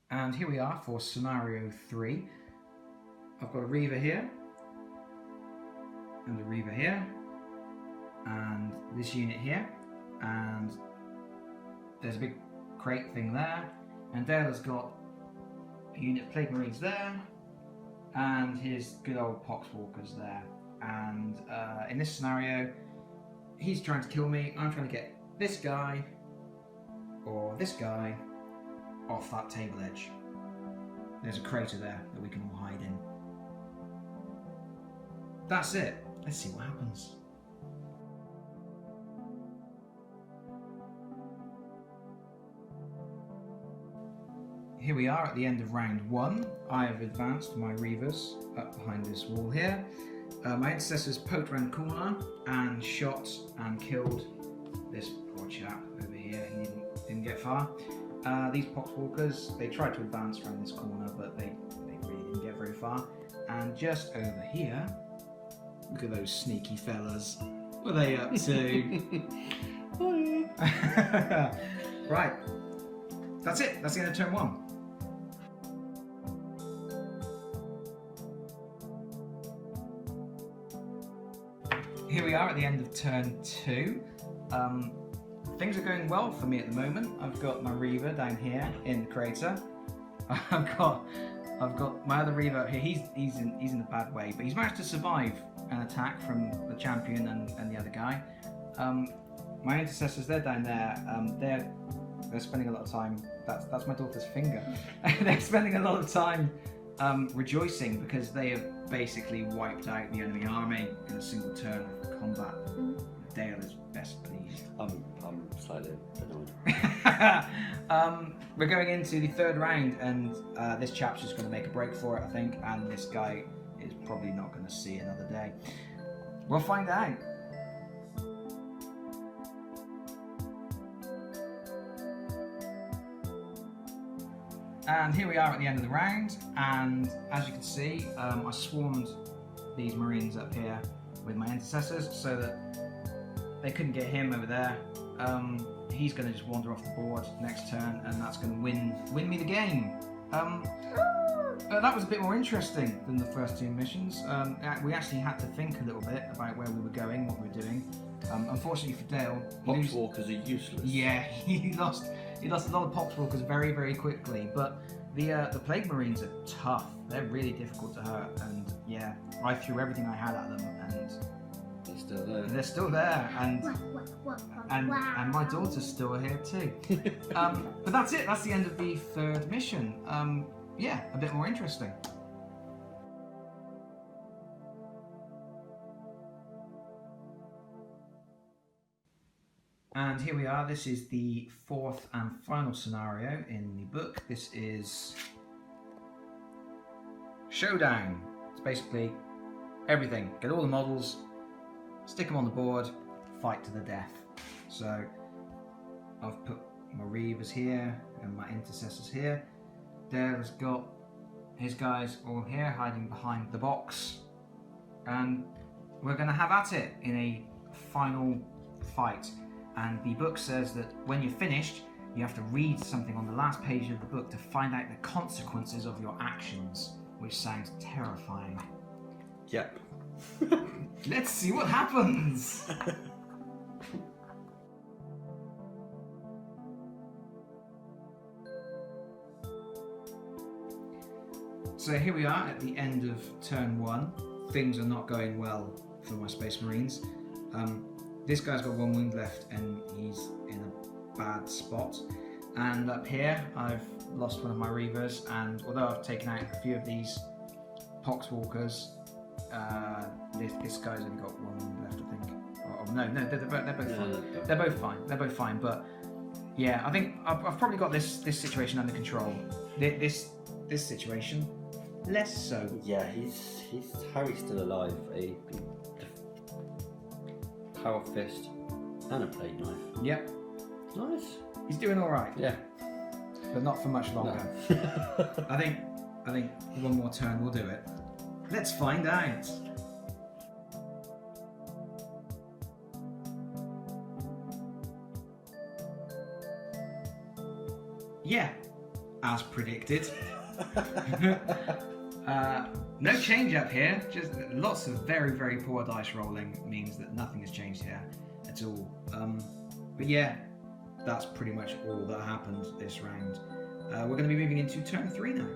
And here we are for scenario 3. I've got a Reaver here, and a Reaver here, and this unit here, and there's a big crate thing there, and Dale has got a unit of Plague Marines there, and his good old Poxwalkers there. And in this scenario, he's trying to kill me, I'm trying to get this guy, or this guy, off that table edge. There's a crater there that we can all hide in. That's it. Let's see what happens. Here we are at the end of round 1. I have advanced my Reavers up behind this wall here. My intercessors poked around the corner and shot and killed this poor chap over here. He didn't get far. These Poxwalkers, they tried to advance around this corner, but they really didn't get very far. And just over here, look at those sneaky fellas. What are they up to? Right, that's it. That's the end of turn 1. Here we are at the end of turn 2. Things are going well for me at the moment. I've got my Reaver down here in the crater. I've got my other Reaver up here. He's in a bad way, but he's managed to survive an attack from the champion and the other guy. My intercessors, they're down there. They're spending a lot of time. That's my daughter's finger. They're spending a lot of time rejoicing because they have basically wiped out the enemy army in a single turn of combat. Dale is best pleased. I'm slightly annoyed. We're going into the 3rd round, and this chap's just going to make a break for it, I think, and this guy is probably not going to see another day. We'll find out. And here we are at the end of the round, and as you can see, I swarmed these Marines up here with my intercessors so that they couldn't get him over there. He's going to just wander off the board next turn, and that's going to win me the game. That was a bit more interesting than the first 2 missions. We actually had to think a little bit about where we were going, what we were doing. Unfortunately for Dale, Poxwalkers are useless. Yeah, he lost a lot of Poxwalkers very, very quickly. But the Plague Marines are tough. They're really difficult to hurt, and yeah, I threw everything I had at them, and They're still there. they're still there, and my daughter's still here too. But that's it. That's the end of the 3rd mission. Yeah, a bit more interesting. And here we are. This is the 4th and final scenario in the book. This is Showdown. It's basically everything. Get all the models, stick them on the board, fight to the death. So I've put my Reavers here and my intercessors here. Dale's got his guys all here hiding behind the box, and we're going to have at it in a final fight. And the book says that when you're finished, you have to read something on the last page of the book to find out the consequences of your actions, which sounds terrifying. Yep. Let's see what happens! So here we are at the end of turn 1. Things are not going well for my Space Marines. This guy's got 1 wound left and he's in a bad spot. And up here I've lost one of my Reavers, and although I've taken out a few of these Poxwalkers, this guy's only got 1 wound left, I think. Oh no, they're both fine. They're both fine. But yeah, I think I've probably got this situation under control. This situation, less so. Yeah, Harry's still alive. A power fist and a plague knife. Yep. Nice. He's doing all right. Yeah. But not for much longer. No. I think 1 more turn will do it. Let's find out. Yeah, as predicted. No change up here, just lots of very, very poor dice rolling means that nothing has changed here at all. But yeah, that's pretty much all that happened this round. We're going to be moving into turn 3 now.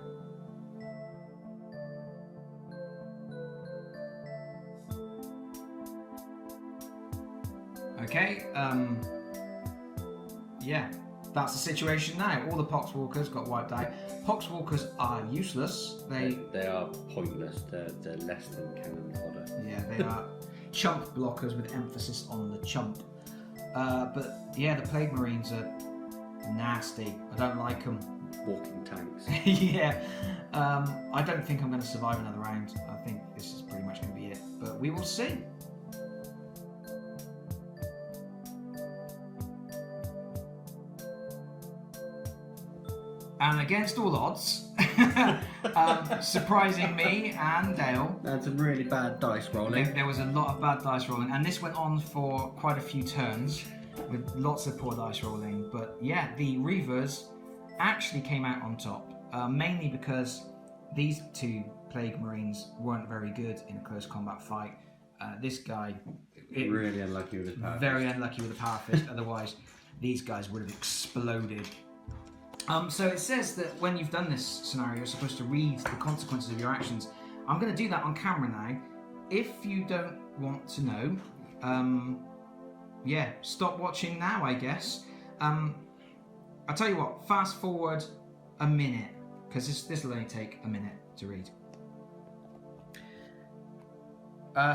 Okay, yeah, that's the situation now. All the Poxwalkers got wiped out. Poxwalkers are useless. They are pointless. They're less than cannon fodder. Yeah, they are chump blockers with emphasis on the chump. But yeah, the Plague Marines are nasty. I don't like them. Walking tanks. Yeah, I don't think I'm going to survive another round. I think this is pretty much going to be it. But we will see. And against all odds, surprising me and Dale. That's some really bad dice rolling. There was a lot of bad dice rolling, and this went on for quite a few turns with lots of poor dice rolling. But yeah, the Reavers actually came out on top, mainly because these two Plague Marines weren't very good in a close combat fight. This guy... really unlucky with his power Very unlucky with the power fist, otherwise these guys would have exploded. So it says that when you've done this scenario, you're supposed to read the consequences of your actions. I'm going to do that on camera now. If you don't want to know, yeah, stop watching now, I guess. I'll tell you what, fast forward a minute, because this will only take a minute to read.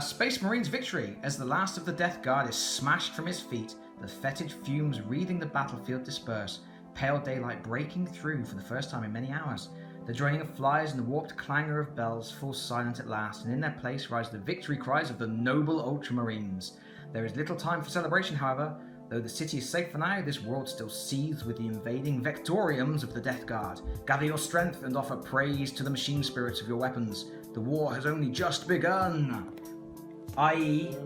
Space Marine's victory as the last of the Death Guard is smashed from his feet, the fetid fumes wreathing the battlefield disperse. Pale daylight breaking through for the first time in many hours. The droning of flies and the warped clangour of bells fall silent at last, and in their place rise the victory cries of the noble Ultramarines. There is little time for celebration, however. Though the city is safe for now, this world still seethes with the invading Vectoriums of the Death Guard. Gather your strength and offer praise to the machine spirits of your weapons. The war has only just begun. I.e.,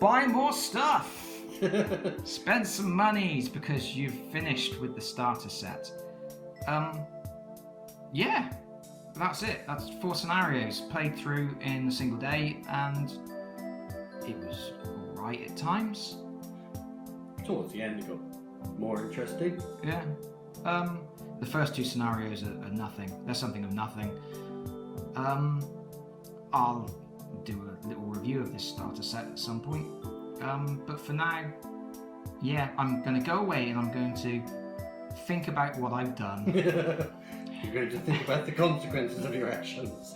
buy more stuff. Spend some monies because you've finished with the starter set. Yeah, that's it. That's 4 scenarios played through in a single day, and it was alright at times. Towards the end, it got more interesting. Yeah. The first 2 scenarios are nothing. They're something of nothing. I'll do a little review of this starter set at some point. But for now, yeah, I'm going to go away and I'm going to think about what I've done. You're going to think about the consequences of your actions.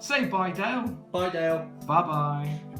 Say bye, Dale. Bye, Dale. Bye-bye.